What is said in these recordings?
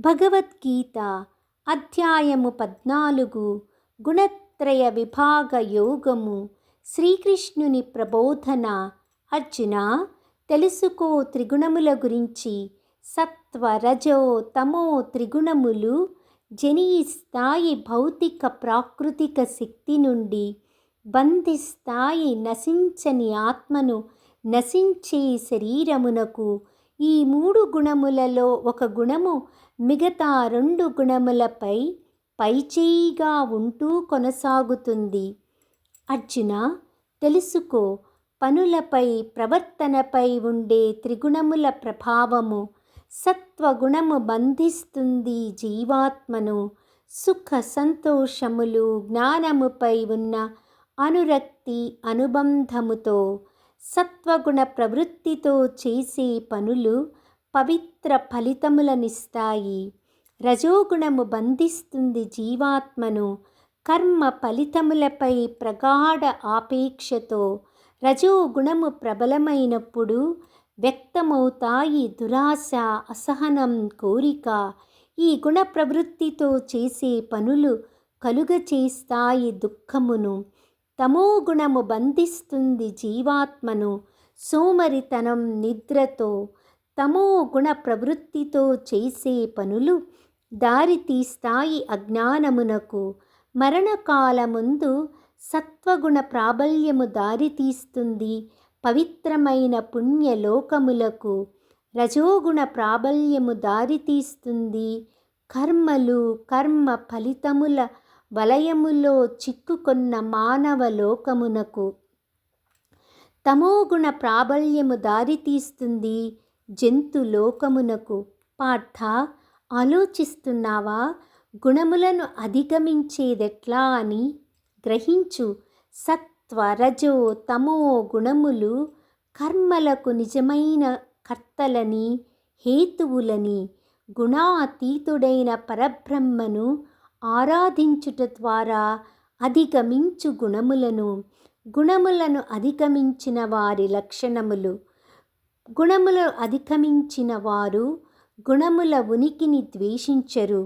భగవద్గీత అధ్యాయము 14 గుణత్రయ విభాగ యోగము. శ్రీకృష్ణుని ప్రబోధన. అర్జున, తెలుసుకో త్రిగుణముల గురించి. సత్వ, రజో, తమో త్రిగుణములు జనిస్తాయి భౌతిక ప్రాకృతిక శక్తి నుండి. బంధిస్తాయి నశించని ఆత్మను నశించే శరీరమునకు. ఈ 3 గుణములలో ఒక గుణము మిగతా 2 గుణములపై పైచేయిగా ఉంటూ కొనసాగుతుంది. అర్జున, తెలుసుకో, పనులపై ప్రవర్తనపై ఉండే త్రిగుణముల ప్రభావము. సత్వగుణము బంధిస్తుంది జీవాత్మను. సుఖ సంతోషములు జ్ఞానముపై ఉన్న అనురక్తి అనుబంధముతో. సత్వగుణ ప్రవృత్తితో చేసే పనులు పవిత్ర ఫలితములనిస్తాయి. రజోగుణము బంధిస్తుంది జీవాత్మను కర్మ ఫలితములపై ప్రగాఢ ఆపేక్షతో. రజోగుణము ప్రబలమైనప్పుడు వ్యక్తమవుతాయి దురాశ, అసహనం, కోరిక. ఈ గుణ ప్రవృత్తితో చేసే పనులు కలుగచేస్తాయి దుఃఖమును. తమో గుణము బంధిస్తుంది జీవాత్మను సోమరితనం, నిద్రతో. తమో గుణ ప్రవృత్తితో చేసే పనులు దారితీస్తాయి అజ్ఞానమునకు. మరణకాలముందు సత్వగుణ ప్రాబల్యము దారితీస్తుంది పవిత్రమైన పుణ్యలోకములకు. రజోగుణ ప్రాబల్యము దారితీస్తుంది కర్మలు, కర్మ ఫలితముల వలయములో చిక్కుకొన్న మానవ లోకమునకు. తమోగుణ ప్రాబల్యము దారితీస్తుంది జంతులోకమునకు. పార్థ, ఆలోచిస్తున్నావా? గుణములను అధిగమించేదెట్లా అని గ్రహించు. సత్వ, రజో, తమో గుణములు కర్మలకు నిజమైన కర్తలని, హేతువులని. గుణాతీతుడైన పరబ్రహ్మను ఆరాధించుట ద్వారా అధిగమించు గుణములను. గుణములను అధిగమించిన వారి లక్షణములు. గుణములను అధిగమించిన వారు గుణముల ఉనికిని ద్వేషించరు.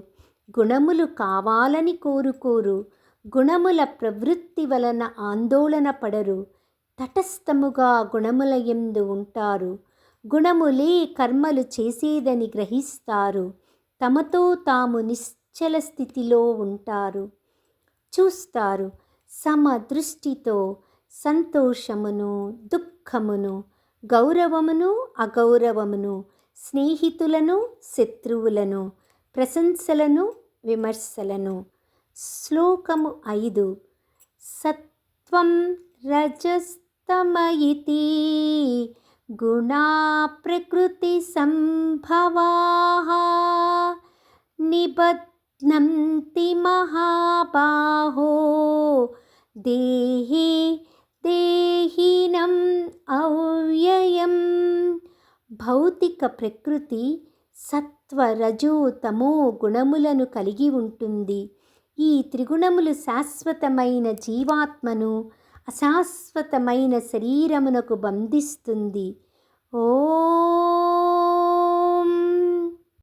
గుణములు కావాలని కోరుకోరు. గుణముల ప్రవృత్తి వలన ఆందోళన పడరు. తటస్థముగా గుణముల యందు ఉంటారు. గుణములే కర్మలు చేసేదని గ్రహిస్తారు. తమతో తాము నిశ్చల స్థితిలో ఉంటారు. చూస్తారు సమదృష్టితో సంతోషమును, దుఃఖమును, గౌరవమును, అగౌరవమును, స్నేహితులను, శత్రువులను, ప్రశంసలను, విమర్శలను. శ్లోకము 5. సత్వం రజస్తమయితి గుణా ప్రకృతి సంభవాః నిబధ్నంతి మహాబాహో దేహే దేహినం అవ్యయం. భౌతిక ప్రకృతి సత్వ, రజో, తమో గుణములను కలిగి ఉంటుంది. ఈ త్రిగుణములు శాశ్వతమైన జీవాత్మను అశాశ్వతమైన శరీరమునకు బంధిస్తుంది. ఓ